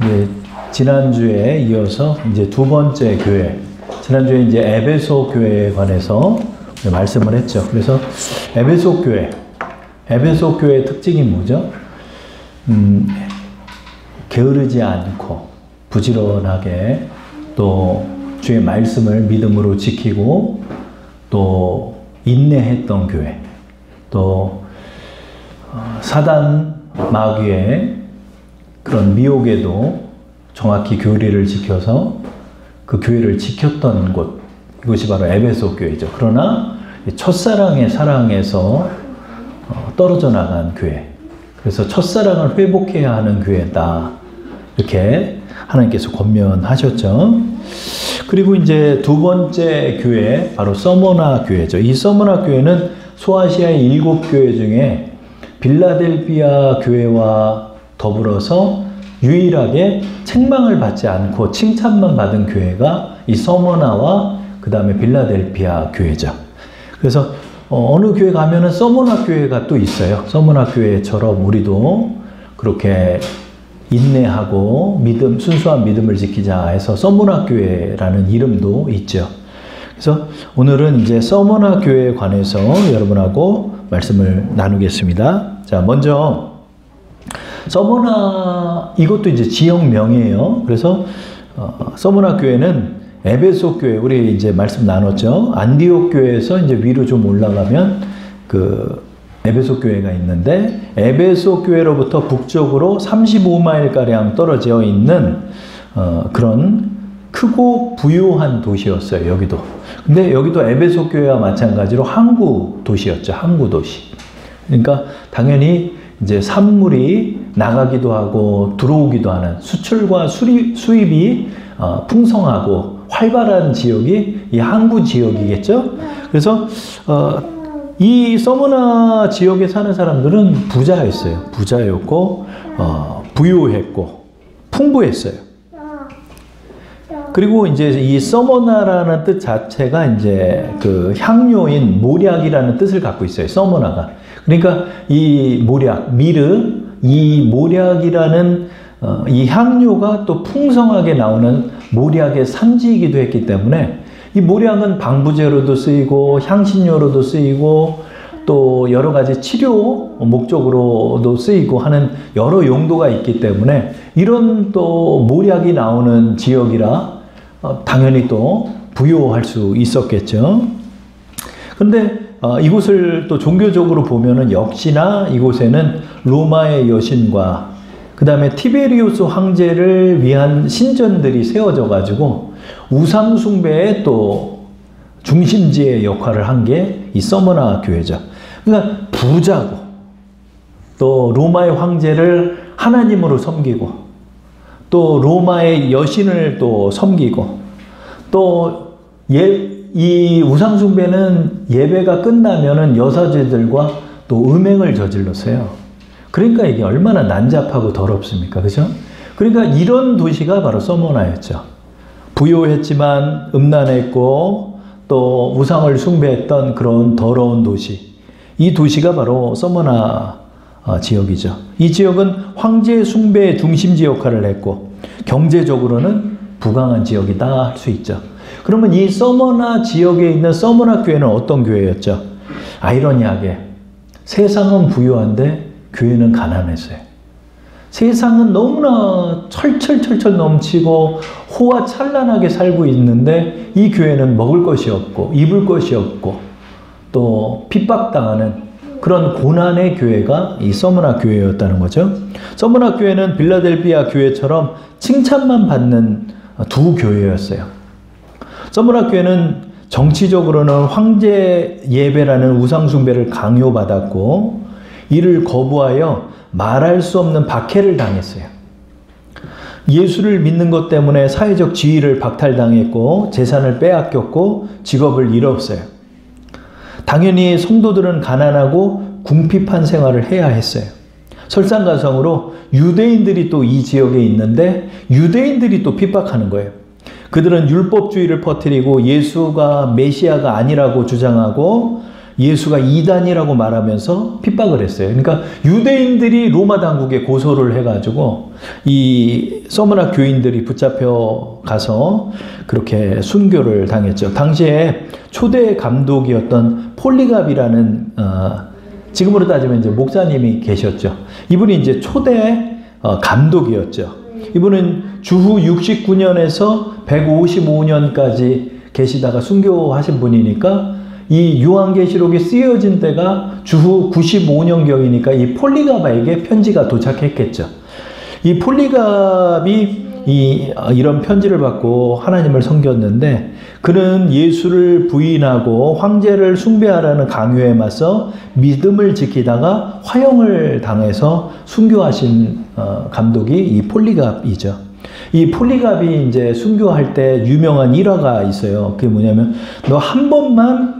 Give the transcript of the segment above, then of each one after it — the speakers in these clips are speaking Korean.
이제 지난주에 이어서 이제 두 번째 교회, 지난주에 이제 에베소 교회에 관해서 말씀을 했죠. 그래서 에베소 교회의 특징이 뭐죠? 게으르지 않고 부지런하게 또 주의 말씀을 믿음으로 지키고 또 인내했던 교회, 또 사단 마귀의 그런 미혹에도 정확히 교리를 지켜서 그 교회를 지켰던 곳, 이것이 바로 에베소 교회죠. 그러나 첫사랑의 사랑에서 떨어져 나간 교회, 그래서 첫사랑을 회복해야 하는 교회다, 이렇게 하나님께서 권면하셨죠. 그리고 이제 두 번째 교회, 바로 서머나 교회죠. 이 서머나 교회는 소아시아의 7교회 중에 빌라델피아 교회와 더불어서 유일하게 책망을 받지 않고 칭찬만 받은 교회가 이 서머나와 그 다음에 빌라델피아 교회죠. 그래서 어느 교회 가면은 서머나 교회가 또 있어요. 서머나 교회처럼 우리도 그렇게 인내하고 순수한 믿음을 지키자 해서 서머나 교회라는 이름도 있죠. 그래서 오늘은 이제 서머나 교회에 관해서 여러분하고 말씀을 나누겠습니다. 자, 먼저 서머나, 이것도 이제 지역명이에요. 그래서 서머나 교회는 에베소 교회, 우리 이제 말씀 나눴죠. 안디옥 교회에서 이제 위로 좀 올라가면 그 에베소 교회가 있는데, 에베소 교회로부터 북쪽으로 35마일가량 떨어져 있는 그런 크고 부유한 도시였어요, 여기도. 근데 여기도 에베소 교회와 마찬가지로 항구 도시였죠, 항구 도시. 그러니까 당연히 이제 산물이 나가기도 하고 들어오기도 하는, 수출과 수입이 풍성하고 활발한 지역이 이 항구 지역이겠죠. 그래서 이 서머나 지역에 사는 사람들은 부자였어요. 부자였고 부유했고 풍부했어요. 그리고 이제 이 서머나라는 뜻 자체가 이제 그 향료인 모략이라는 뜻을 갖고 있어요, 서머나가. 그러니까 이 모략, 미르, 이 모략이라는 이 향료가 또 풍성하게 나오는 모략의 산지이기도 했기 때문에 이 모략은 방부제로도 쓰이고 향신료로도 쓰이고 또 여러 가지 치료 목적으로도 쓰이고 하는 여러 용도가 있기 때문에 이런 또 모략이 나오는 지역이라 당연히 또 부유할 수 있었겠죠. 그런데 이곳을 또 종교적으로 보면은 역시나 이곳에는 로마의 여신과 그 다음에 티베리우스 황제를 위한 신전들이 세워져 가지고 우상 숭배의 또 중심지의 역할을 한 게 이 서머나 교회죠. 그러니까 부자고 또 로마의 황제를 하나님으로 섬기고 또 로마의 여신을 또 섬기고 또 이 우상 숭배는 예배가 끝나면은 여사제들과 또 음행을 저질렀어요. 그러니까 이게 얼마나 난잡하고 더럽습니까? 그죠? 그러니까 이런 도시가 바로 서머나였죠. 부유했지만 음란했고 또 우상을 숭배했던 그런 더러운 도시. 이 도시가 바로 서머나 지역이죠. 이 지역은 황제 숭배의 중심지 역할을 했고 경제적으로는 부강한 지역이다 할 수 있죠. 그러면 이 서머나 지역에 있는 서머나 교회는 어떤 교회였죠? 아이러니하게 세상은 부유한데 교회는 가난했어요. 세상은 너무나 철철철철 넘치고 호화찬란하게 살고 있는데 이 교회는 먹을 것이 없고 입을 것이 없고 또 핍박당하는 그런 고난의 교회가 이 서머나 교회였다는 거죠. 서머나 교회는 빌라델피아 교회처럼 칭찬만 받는 두 교회였어요. 서머나 교회는 정치적으로는 황제 예배라는 우상 숭배를 강요받았고 이를 거부하여 말할 수 없는 박해를 당했어요. 예수를 믿는 것 때문에 사회적 지위를 박탈당했고 재산을 빼앗겼고 직업을 잃었어요. 당연히 성도들은 가난하고 궁핍한 생활을 해야 했어요. 설상가상으로 유대인들이 또 이 지역에 있는데 유대인들이 또 핍박하는 거예요. 그들은 율법주의를 퍼뜨리고 예수가 메시아가 아니라고 주장하고 예수가 이단이라고 말하면서 핍박을 했어요. 그러니까 유대인들이 로마 당국에 고소를 해가지고 이 서머나 교인들이 붙잡혀 가서 그렇게 순교를 당했죠. 당시에 초대 감독이었던 폴리갑이라는 지금으로 따지면 이제 목사님이 계셨죠. 이분이 이제 초대 감독이었죠. 이분은 주후 69년에서 155년까지 계시다가 순교하신 분이니까 이 요한계시록이 쓰여진 때가 주후 95년경이니까 이 폴리갑에게 편지가 도착했겠죠. 이 폴리갑이 이런 편지를 받고 하나님을 섬겼는데 그는 예수를 부인하고 황제를 숭배하라는 강요에 맞서 믿음을 지키다가 화형을 당해서 순교하신 감독이 이 폴리갑이죠. 이 폴리갑이 이제 순교할 때 유명한 일화가 있어요. 그게 뭐냐면 너 한 번만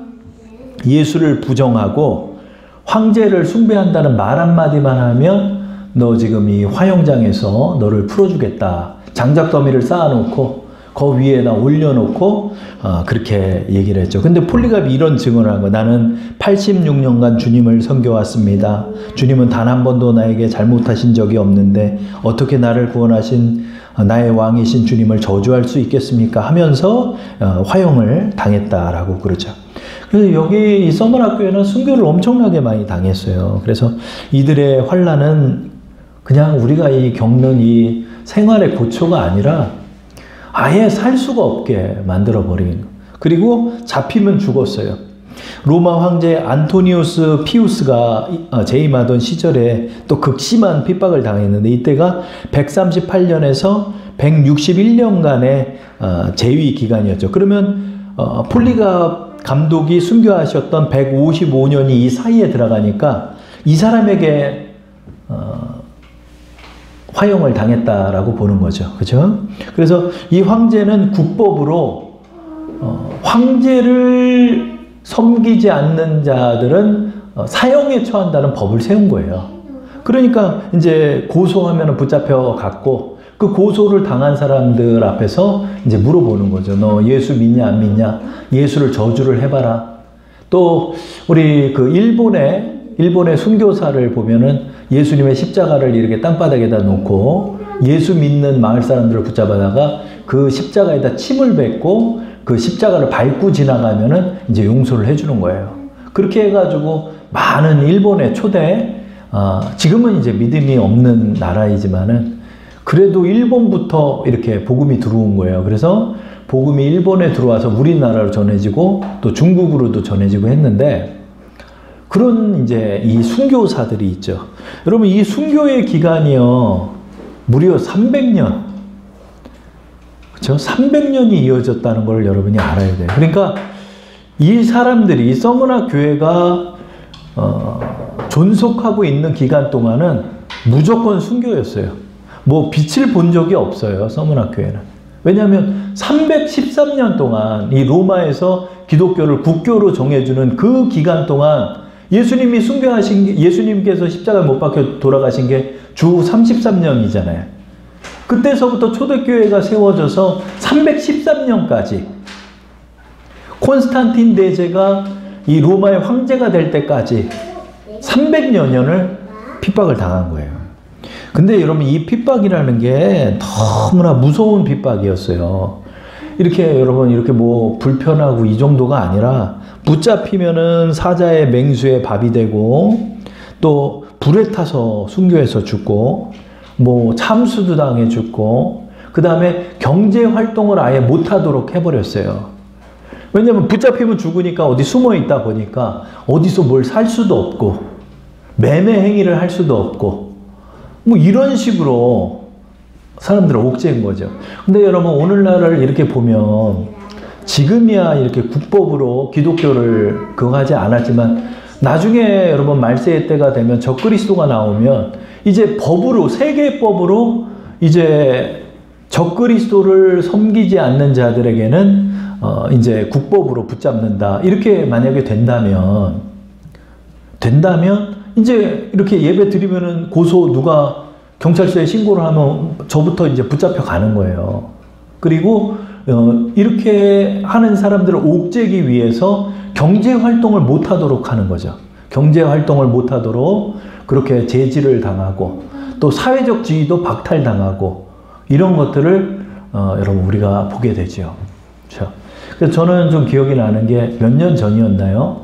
예수를 부정하고 황제를 숭배한다는 말 한마디만 하면 너 지금 이 화형장에서 너를 풀어주겠다. 장작더미를 쌓아놓고 그 위에다 올려놓고 그렇게 얘기를 했죠. 근데 폴리갑이 이런 증언을 한 거예요. 나는 86년간 주님을 섬겨왔습니다. 주님은 단 한 번도 나에게 잘못하신 적이 없는데 어떻게 나를 구원하신 나의 왕이신 주님을 저주할 수 있겠습니까? 하면서 화형을 당했다라고 그러죠. 그래서 여기 이 서머나 교회는 순교를 엄청나게 많이 당했어요. 그래서 이들의 환난은 그냥 우리가 겪는 이 생활의 고초가 아니라 아예 살 수가 없게 만들어버린 거. 그리고 잡히면 죽었어요. 로마 황제 안토니우스 피우스가 재임하던 시절에 또 극심한 핍박을 당했는데 이때가 138년에서 161년간의 재위 기간이었죠. 그러면 폴리갑 감독이 순교하셨던 155년이 이 사이에 들어가니까 이 사람에게 화형을 당했다라고 보는 거죠. 그죠? 그래서 이 황제는 국법으로 황제를 섬기지 않는 자들은 사형에 처한다는 법을 세운 거예요. 그러니까 이제 고소하면 붙잡혀 갔고 그 고소를 당한 사람들 앞에서 이제 물어보는 거죠. 너 예수 믿냐 안 믿냐? 예수를 저주를 해봐라. 또 우리 그 일본의 순교사를 보면은 예수님의 십자가를 이렇게 땅바닥에다 놓고 예수 믿는 마을 사람들을 붙잡아다가 그 십자가에다 침을 뱉고 그 십자가를 밟고 지나가면은 이제 용서를 해주는 거예요. 그렇게 해가지고 많은 일본의 초대, 지금은 이제 믿음이 없는 나라이지만은 그래도 일본부터 이렇게 복음이 들어온 거예요. 그래서 복음이 일본에 들어와서 우리나라로 전해지고 또 중국으로도 전해지고 했는데 그런 이제 이 순교사들이 있죠. 여러분 이 순교의 기간이요 무려 300년, 그렇죠? 300년이 이어졌다는 걸 여러분이 알아야 돼요. 그러니까 이 사람들이 이 서머나 교회가 존속하고 있는 기간 동안은 무조건 순교였어요. 뭐 빛을 본 적이 없어요. 서머나 교회는. 왜냐하면 313년 동안 이 로마에서 기독교를 국교로 정해주는 그 기간 동안 예수님이 예수님께서 십자가에 못 박혀 돌아가신 게 주 33년이잖아요. 그때서부터 초대교회가 세워져서 313년까지 콘스탄틴 대제가 이 로마의 황제가 될 때까지 300여 년을 핍박을 당한 거예요. 근데 여러분 이 핍박이라는 게 너무나 무서운 핍박이었어요. 이렇게 여러분 이렇게 뭐 불편하고 이 정도가 아니라 붙잡히면은 사자의 맹수의 밥이 되고 또 불에 타서 순교해서 죽고 뭐 참수도 당해 죽고 그 다음에 경제 활동을 아예 못하도록 해버렸어요. 왜냐면 붙잡히면 죽으니까 어디 숨어 있다 보니까 어디서 뭘 살 수도 없고 매매 행위를 할 수도 없고 뭐 이런 식으로 사람들을 옥죄인 거죠. 근데 여러분 오늘날을 이렇게 보면 지금이야 이렇게 국법으로 기독교를 그거 하지 않았지만 나중에 여러분 말세의 때가 되면 적그리스도가 나오면 이제 법으로 세계법으로 이제 적그리스도를 섬기지 않는 자들에게는 이제 국법으로 붙잡는다. 이렇게 만약에 된다면 이제 이렇게 예배 드리면은 고소 누가 경찰서에 신고를 하면 저부터 이제 붙잡혀 가는 거예요. 그리고 이렇게 하는 사람들을 옥죄기 위해서 경제 활동을 못하도록 하는 거죠. 경제 활동을 못하도록 그렇게 제지를 당하고 또 사회적 지위도 박탈당하고 이런 것들을 여러분 우리가 보게 되죠. 그렇죠? 그래서 저는 좀 기억이 나는 게 몇 년 전이었나요?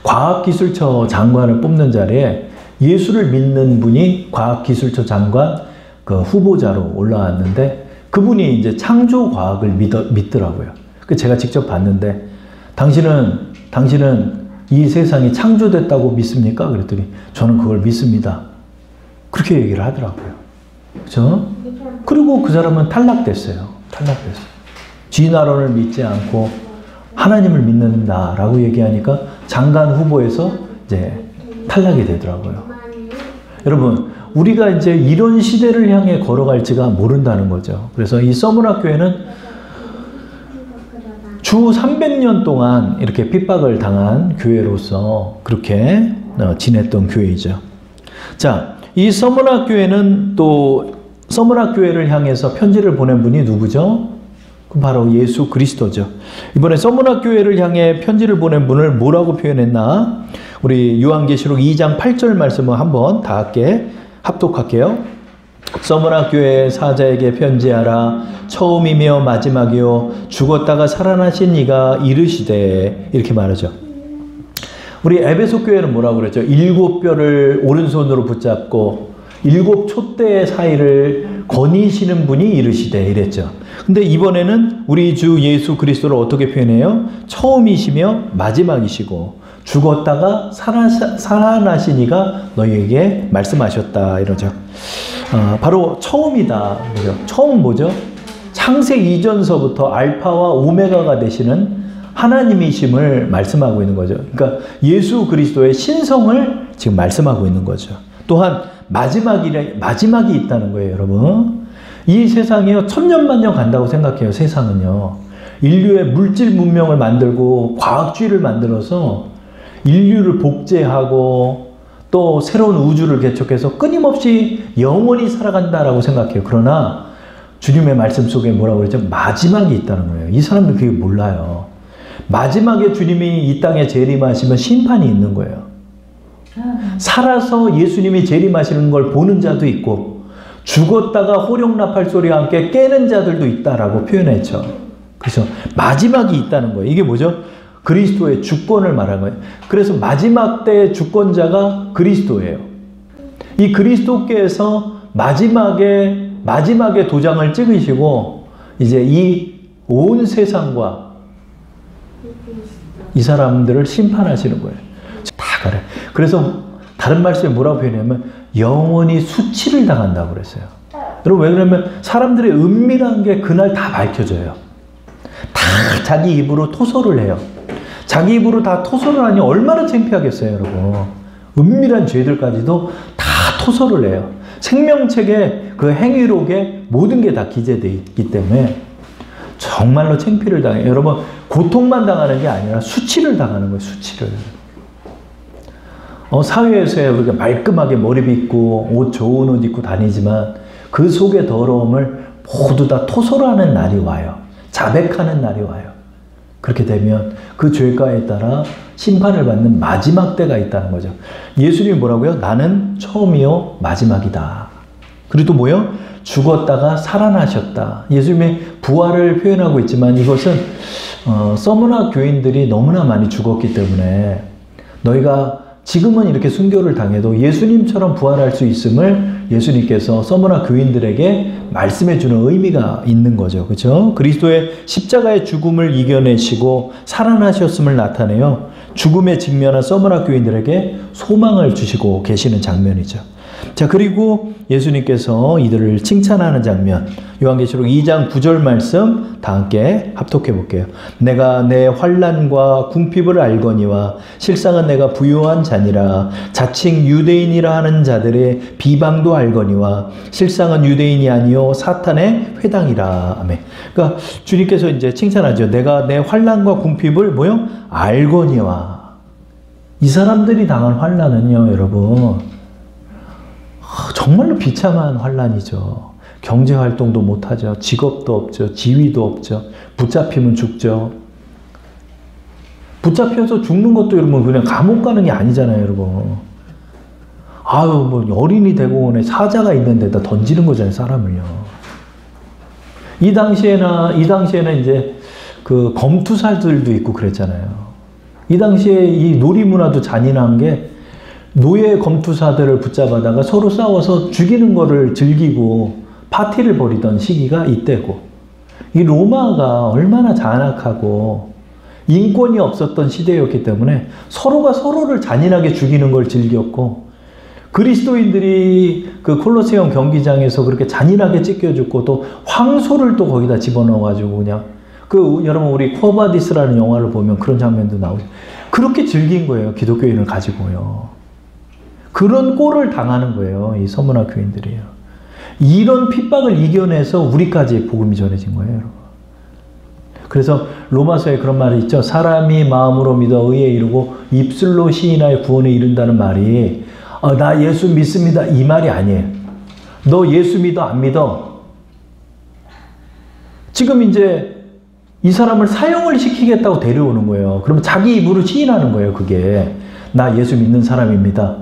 과학기술처 장관을 뽑는 자리에 예수를 믿는 분이 과학기술처 장관 그 후보자로 올라왔는데 그분이 이제 창조과학을 믿더라고요. 그 제가 직접 봤는데 당신은 이 세상이 창조됐다고 믿습니까? 그랬더니 저는 그걸 믿습니다. 그렇게 얘기를 하더라고요. 그렇죠? 그리고 그 사람은 탈락됐어요. 진화론을 믿지 않고 하나님을 믿는다라고 얘기하니까 장관 후보에서 이제 탈락이 되더라고요. 여러분, 우리가 이제 이런 시대를 향해 걸어갈지가 모른다는 거죠. 그래서 이 서문학 교회는 주 300년 동안 이렇게 핍박을 당한 교회로서 그렇게 지냈던 교회이죠. 자, 이 서문학 교회는 또 서문학 교회를 향해서 편지를 보낸 분이 누구죠? 바로 예수 그리스도죠. 이번에 서문학 교회를 향해 편지를 보낸 분을 뭐라고 표현했나? 우리 요한계시록 2장 8절 말씀을 한번 다 함께 합독할게요. 서문학 교회 사자에게 편지하라. 처음이며 마지막이요 죽었다가 살아나신 이가 이르시되, 이렇게 말하죠. 우리 에베소 교회는 뭐라고 그랬죠? 7뼈를 오른손으로 붙잡고 7 촛대의 사이를 거니시는 분이 이르시되, 이랬죠. 근데 이번에는 우리 주 예수 그리스도를 어떻게 표현해요? 처음이시며 마지막이시고 죽었다가 살아나신 이가 너희에게 말씀하셨다, 이러죠. 바로 처음이다. 그죠? 처음 뭐죠? 창세 이전서부터 알파와 오메가가 되시는 하나님이심을 말씀하고 있는 거죠. 그러니까 예수 그리스도의 신성을 지금 말씀하고 있는 거죠. 또한 마지막이 있다는 거예요, 여러분. 이 세상이요, 천년만년 간다고 생각해요, 세상은요. 인류의 물질 문명을 만들고 과학주의를 만들어서 인류를 복제하고 또 새로운 우주를 개척해서 끊임없이 영원히 살아간다라고 생각해요. 그러나 주님의 말씀 속에 뭐라고 그랬죠? 마지막이 있다는 거예요. 이 사람들 그게 몰라요. 마지막에 주님이 이 땅에 재림하시면 심판이 있는 거예요. 살아서 예수님이 재림하시는 걸 보는 자도 있고 죽었다가 호령나팔 소리와 함께 깨는 자들도 있다라고 표현했죠. 그래서 마지막이 있다는 거예요. 이게 뭐죠? 그리스도의 주권을 말하는 거예요. 그래서 마지막 때의 주권자가 그리스도예요. 이 그리스도께서 마지막에 도장을 찍으시고 이제 이 온 세상과 이 사람들을 심판하시는 거예요. 다 그래. 그래서 다른 말씀에 뭐라고 표현하냐면 영원히 수치를 당한다고 그랬어요. 여러분, 왜 그러냐면 사람들의 은밀한 게 그날 다 밝혀져요. 다 자기 입으로 토설을 해요. 자기 입으로 다 토설을 하니 얼마나 창피하겠어요, 여러분. 은밀한 죄들까지도 다 토설을 해요. 생명책에 그 행위록에 모든 게 다 기재되어 있기 때문에 정말로 창피를 당해요. 여러분, 고통만 당하는 게 아니라 수치를 당하는 거예요, 수치를. 사회에서 우리가 말끔하게 머리 빗고 옷 좋은 옷 입고 다니지만 그 속의 더러움을 모두 다 토설하는 날이 와요. 자백하는 날이 와요. 그렇게 되면 그 죄가에 따라 심판을 받는 마지막 때가 있다는 거죠. 예수님이 뭐라고요? 나는 처음이요 마지막이다. 그리고 또 뭐요? 죽었다가 살아나셨다. 예수님의 부활을 표현하고 있지만 이것은 서문학 교인들이 너무나 많이 죽었기 때문에 너희가 지금은 이렇게 순교를 당해도 예수님처럼 부활할 수 있음을 예수님께서 서문학 교인들에게 말씀해 주는 의미가 있는 거죠. 그렇죠? 그리스도의 십자가의 죽음을 이겨내시고 살아나셨음을 나타내요. 죽음에 직면한 서문학 교인들에게 소망을 주시고 계시는 장면이죠. 자, 그리고 예수님께서 이들을 칭찬하는 장면, 요한계시록 2장 9절 말씀 다 함께 합독해 볼게요. 내가 내 환난과 궁핍을 알거니와 실상은 내가 부요한 자니라. 자칭 유대인이라 하는 자들의 비방도 알거니와 실상은 유대인이 아니요 사탄의 회당이라. 아멘. 그러니까 주님께서 이제 칭찬하죠. 내가 내 환난과 궁핍을 뭐요? 알거니와. 이 사람들이 당한 환난은요, 여러분, 정말로 비참한 환난이죠. 경제 활동도 못하죠. 직업도 없죠. 지위도 없죠. 붙잡히면 죽죠. 붙잡혀서 죽는 것도 여러분 그냥 감옥 가는 게 아니잖아요, 여러분. 아유, 뭐 어린이 대공원에 사자가 있는 데다 던지는 거잖아요, 사람을요. 이 당시에는 이제 그 검투사들도 있고 그랬잖아요. 이 당시에 이 놀이 문화도 잔인한 게 노예 검투사들을 붙잡아다가 서로 싸워서 죽이는 거를 즐기고 파티를 벌이던 시기가 이때고, 이 로마가 얼마나 잔악하고 인권이 없었던 시대였기 때문에 서로가 서로를 잔인하게 죽이는 걸 즐겼고, 그리스도인들이 그 콜로세움 경기장에서 그렇게 잔인하게 찢겨 죽고 또 황소를 또 거기다 집어넣어가지고 그냥 여러분 우리 코바디스라는 영화를 보면 그런 장면도 나오죠. 그렇게 즐긴 거예요. 기독교인을 가지고요. 그런 꼴을 당하는 거예요. 이 서문화 교인들이요. 이런 핍박을 이겨내서 우리까지 복음이 전해진 거예요, 여러분. 그래서 로마서에 그런 말이 있죠. 사람이 마음으로 믿어 의에 이르고 입술로 시인하여 구원에 이른다는 말이 나 예수 믿습니다 이 말이 아니에요. 너 예수 믿어 안 믿어? 지금 이제 이 사람을 사형을 시키겠다고 데려오는 거예요. 그러면 자기 입으로 시인하는 거예요. 그게 나 예수 믿는 사람입니다.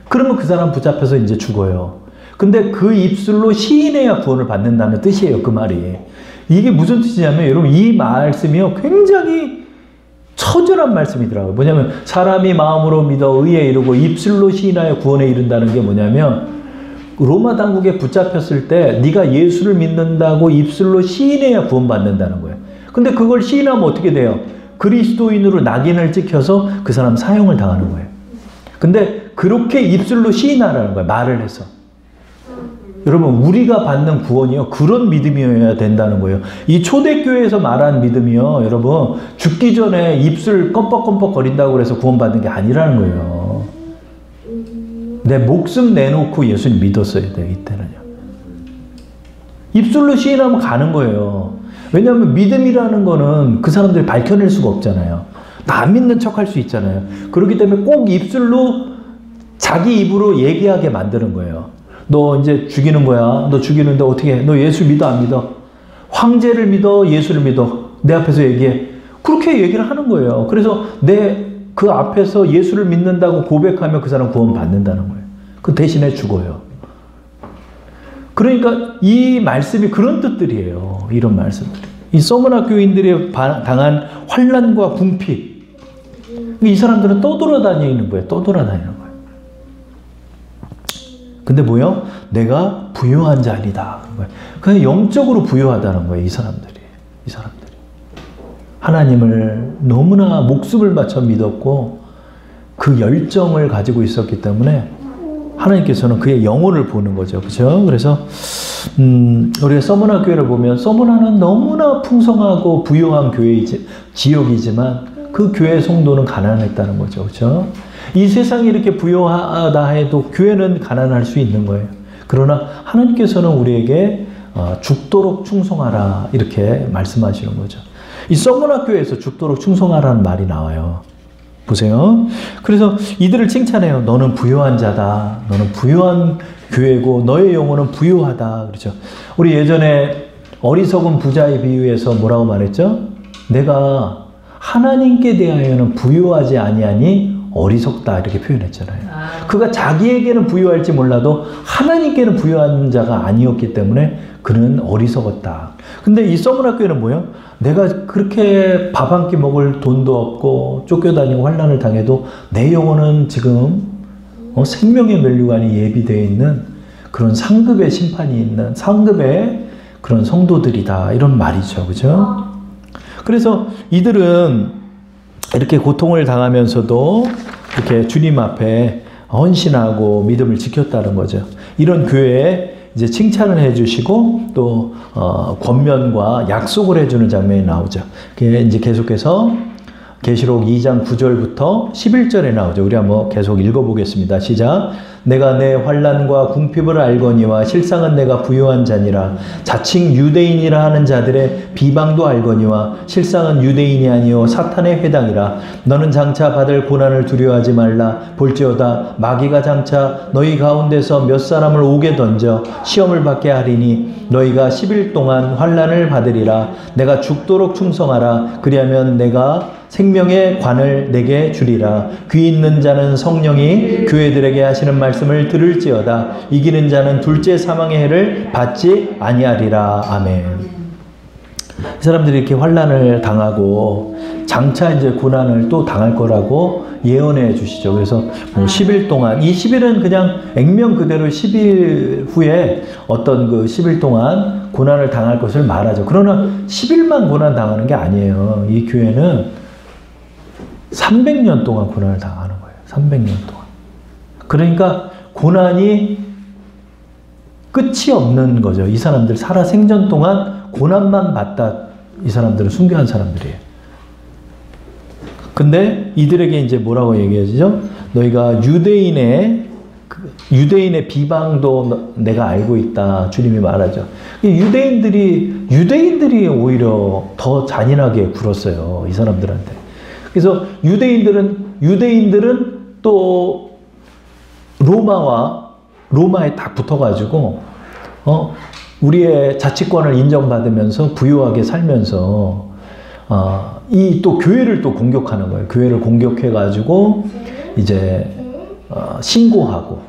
그러면 그 사람 붙잡혀서 이제 죽어요. 근데 그 입술로 시인해야 구원을 받는다는 뜻이에요. 그 말이. 이게 무슨 뜻이냐면 여러분 이 말씀이요 굉장히 처절한 말씀이더라고요. 뭐냐면 사람이 마음으로 믿어 의에 이르고 입술로 시인하여 구원에 이른다는 게 뭐냐면 로마 당국에 붙잡혔을 때 네가 예수를 믿는다고 입술로 시인해야 구원받는다는 거예요. 근데 그걸 시인하면 어떻게 돼요? 그리스도인으로 낙인을 찍혀서 그 사람 사형을 당하는 거예요. 근데 그렇게 입술로 시인하라는 거예요. 말을 해서. 여러분 우리가 받는 구원이요 그런 믿음이어야 된다는 거예요. 이 초대교회에서 말한 믿음이요 여러분 죽기 전에 입술 껌뻑껌뻑 거린다고 해서 구원받는 게 아니라는 거예요. 내 목숨 내놓고 예수님 믿었어야 돼요. 이때는요. 입술로 시인하면 가는 거예요. 왜냐하면 믿음이라는 거는 그 사람들이 밝혀낼 수가 없잖아요. 나 안 믿는 척 할 수 있잖아요. 그렇기 때문에 꼭 입술로 자기 입으로 얘기하게 만드는 거예요. 너 이제 죽이는 거야. 너 죽이는데 어떻게 해? 너 예수 믿어 안 믿어? 황제를 믿어? 예수를 믿어? 내 앞에서 얘기해. 그렇게 얘기를 하는 거예요. 그래서 내 그 앞에서 예수를 믿는다고 고백하면 그 사람 구원 받는다는 거예요. 그 대신에 죽어요. 그러니까 이 말씀이 그런 뜻들이에요. 이런 말씀들이. 이 서문화 교인들이 당한 환난과 궁핍. 이 사람들은 떠돌아다니는 거예요. 떠돌아다니는 거예요. 근데 뭐요? 내가 부유한 자 아니다. 그냥 영적으로 부유하다는 거예요. 이 사람들이. 하나님을 너무나 목숨을 바쳐 믿었고 그 열정을 가지고 있었기 때문에 하나님께서는 그의 영혼을 보는 거죠. 그렇죠? 그래서 우리가 서문화 교회를 보면 서문화는 너무나 풍성하고 부유한 지역이지만 그 교회 성도는 가난했다는 거죠. 그렇죠? 이 세상이 이렇게 부유하다 해도 교회는 가난할 수 있는 거예요. 그러나 하나님께서는 우리에게 죽도록 충성하라 이렇게 말씀하시는 거죠. 이 서문화 교회에서 죽도록 충성하라는 말이 나와요. 보세요. 그래서 이들을 칭찬해요. 너는 부유한 자다. 너는 부유한 교회고 너의 영혼은 부유하다. 그렇죠. 우리 예전에 어리석은 부자의 비유에서 뭐라고 말했죠? 내가 하나님께 대하여는 부유하지 아니하니 어리석다 이렇게 표현했잖아요. 그가 자기에게는 부유할지 몰라도 하나님께는 부유한 자가 아니었기 때문에 그는 어리석었다. 근데 이 서문화 교회는 뭐예요? 내가 그렇게 밥 한 끼 먹을 돈도 없고 쫓겨다니고 환난을 당해도 내 영혼은 지금 생명의 면류관이 예비되어 있는 그런 상급의 심판이 있는 상급의 그런 성도들이다. 이런 말이죠. 그죠? 그래서 이들은 이렇게 고통을 당하면서도 이렇게 주님 앞에 헌신하고 믿음을 지켰다는 거죠. 이런 교회에 이제 칭찬을 해주시고 또 권면과 약속을 해주는 장면이 나오죠. 그게 이제 계속해서 계시록 2장 9절부터 11절에 나오죠. 우리 한번 계속 읽어보겠습니다. 시작. 내가 내 환난과 궁핍을 알거니와 실상은 내가 부요한 자니라. 자칭 유대인이라 하는 자들의 비방도 알거니와 실상은 유대인이 아니요 사탄의 회당이라. 너는 장차 받을 고난을 두려워하지 말라. 볼지어다 마귀가 장차 너희 가운데서 몇 사람을 옥에 던져 시험을 받게 하리니 너희가 10일 동안 환난을 받으리라. 내가 죽도록 충성하라. 그리하면 내가 생명의 관을 내게 주리라. 귀 있는 자는 성령이 교회들에게 하시는 말씀을 들을지어다. 이기는 자는 둘째 사망의 해를 받지 아니하리라. 아멘. 이 사람들이 이렇게 환난을 당하고 장차 이제 고난을 또 당할 거라고 예언해 주시죠. 그래서 뭐 10일 동안, 이 10일은 그냥 액면 그대로 10일 후에 어떤 그 10일 동안 고난을 당할 것을 말하죠. 그러나 10일만 고난 당하는 게 아니에요. 이 교회는 300년 동안 고난을 당하는 거예요. 300년 동안. 그러니까 고난이 끝이 없는 거죠. 이 사람들 살아 생전 동안 고난만 받다 이 사람들은 순교한 사람들이에요. 근데 이들에게 이제 뭐라고 얘기하죠? 너희가 유대인의 비방도 내가 알고 있다. 주님이 말하죠. 유대인들이 오히려 더 잔인하게 굴었어요. 이 사람들한테. 그래서 유대인들은 또 로마에 딱 붙어가지고 우리의 자치권을 인정받으면서 부유하게 살면서 이 또 교회를 또 공격하는 거예요. 교회를 공격해가지고 이제 신고하고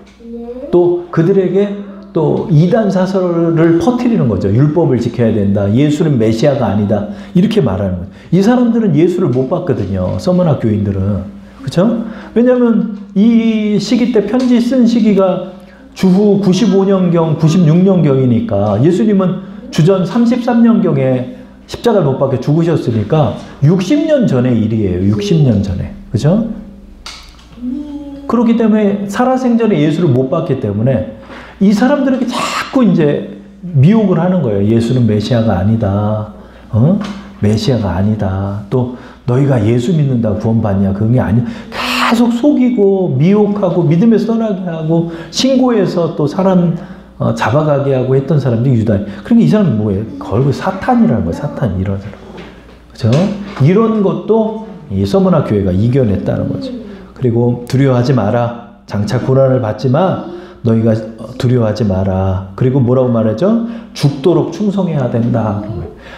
또 그들에게 또 이단 사설을 퍼뜨리는 거죠. 율법을 지켜야 된다. 예수는 메시아가 아니다. 이렇게 말하는 거죠. 이 사람들은 예수를 못 봤거든요. 서머나 교인들은. 그렇죠? 왜냐하면 이 시기 때 편지 쓴 시기가 주후 95년경, 96년경이니까 예수님은 주전 33년경에 십자가를 못 박혀 죽으셨으니까 60년 전의 일이에요. 60년 전에. 그죠? 그렇기 때문에 살아생전에 예수를 못 봤기 때문에 이 사람들에게 자꾸 이제 미혹을 하는 거예요. 예수는 메시아가 아니다. 메시아가 아니다. 또 너희가 예수 믿는다고 구원받냐? 그게 아니야. 계속 속이고 미혹하고 믿음에서 떠나게 하고 신고해서 또 사람 잡아가게 하고 했던 사람들이 유다인. 그러니까 이 사람은 뭐예요? 거의 사탄이라는 거예요. 사탄 이런 사람. 그렇죠? 이런 것도 이 서머나 교회가 이겨냈다는 거죠. 그리고 두려워하지 마라. 장차 고난을 받지만 너희가 두려워하지 마라. 그리고 뭐라고 말하죠? 죽도록 충성해야 된다.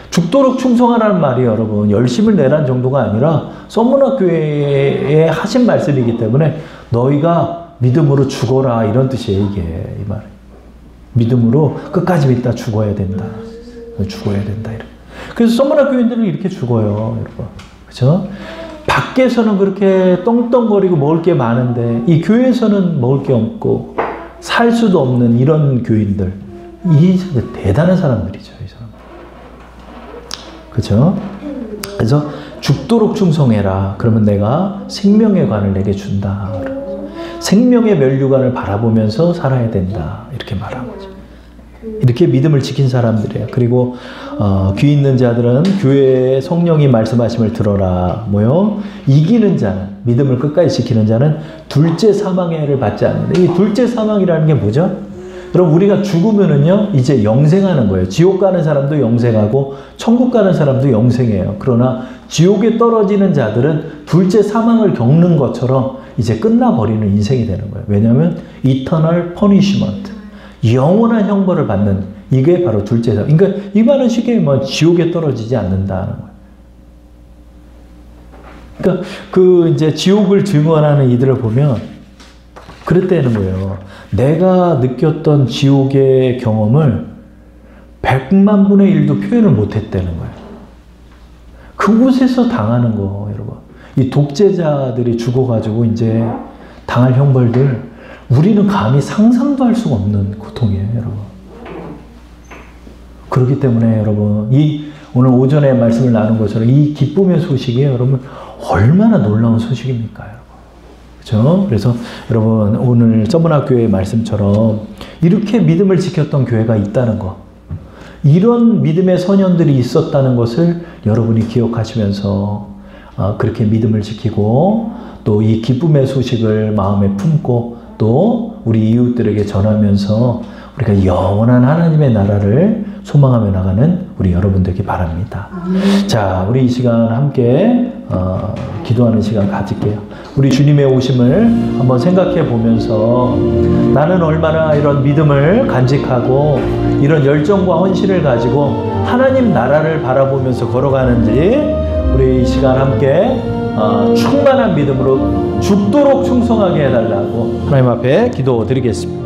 죽도록 충성하라는 말이 여러분 열심을 내라는 정도가 아니라 서머나 교회에 하신 말씀이기 때문에 너희가 믿음으로 죽어라 이런 뜻이에요. 이게 이 말. 믿음으로 끝까지 믿다 죽어야 된다. 죽어야 된다. 이런. 그래서 서머나 교인들은 이렇게 죽어요. 여러분. 그렇죠? 밖에서는 그렇게 떵떵거리고 먹을 게 많은데 이 교회에서는 먹을 게 없고 살 수도 없는 이런 교인들. 이 대단한 사람들이죠. 이 사람. 그렇죠? 그래서 죽도록 충성해라. 그러면 내가 생명의 관을 내게 준다. 생명의 면류관을 바라보면서 살아야 된다. 이렇게 말한 거죠. 이렇게 믿음을 지킨 사람들이에요. 그리고 귀 있는 자들은 교회의 성령이 말씀하심을 들어라. 뭐요? 이기는 자는, 믿음을 끝까지 지키는 자는 둘째 사망의 해를 받지 않는다. 이 둘째 사망이라는 게 뭐죠? 여러분 우리가 죽으면은요 이제 영생하는 거예요. 지옥 가는 사람도 영생하고 천국 가는 사람도 영생해요. 그러나 지옥에 떨어지는 자들은 둘째 사망을 겪는 것처럼 이제 끝나버리는 인생이 되는 거예요. 왜냐하면 eternal punishment, 영원한 형벌을 받는 이게 바로 둘째 사망. 그러니까 이 말은 쉽게 뭐 지옥에 떨어지지 않는다는 거예요. 그러니까 그 이제 지옥을 증언하는 이들을 보면 그랬다는 거예요. 내가 느꼈던 지옥의 경험을 100만 분의 1도 표현을 못했다는 거예요. 그곳에서 당하는 거, 여러분. 이 독재자들이 죽어가지고 이제 당할 형벌들, 우리는 감히 상상도 할 수가 없는 고통이에요, 여러분. 그렇기 때문에 여러분, 오늘 오전에 말씀을 나눈 것처럼 이 기쁨의 소식이 여러분 얼마나 놀라운 소식입니까, 여러분. 그렇죠? 그래서 여러분 오늘 서문학교의 말씀처럼 이렇게 믿음을 지켰던 교회가 있다는 거, 이런 믿음의 선현들이 있었다는 것을 여러분이 기억하시면서 그렇게 믿음을 지키고 또 이 기쁨의 소식을 마음에 품고 또 또 우리 이웃들에게 전하면서 우리가 영원한 하나님의 나라를 소망하며 나가는 우리 여러분 되기 바랍니다. 자, 우리 이 시간 함께 기도하는 시간 가질게요. 우리 주님의 오심을 한번 생각해 보면서 나는 얼마나 이런 믿음을 간직하고 이런 열정과 헌신을 가지고 하나님 나라를 바라보면서 걸어가는지 우리 이 시간 함께 충만한 믿음으로 죽도록 충성하게 해달라고 하나님 앞에 기도드리겠습니다.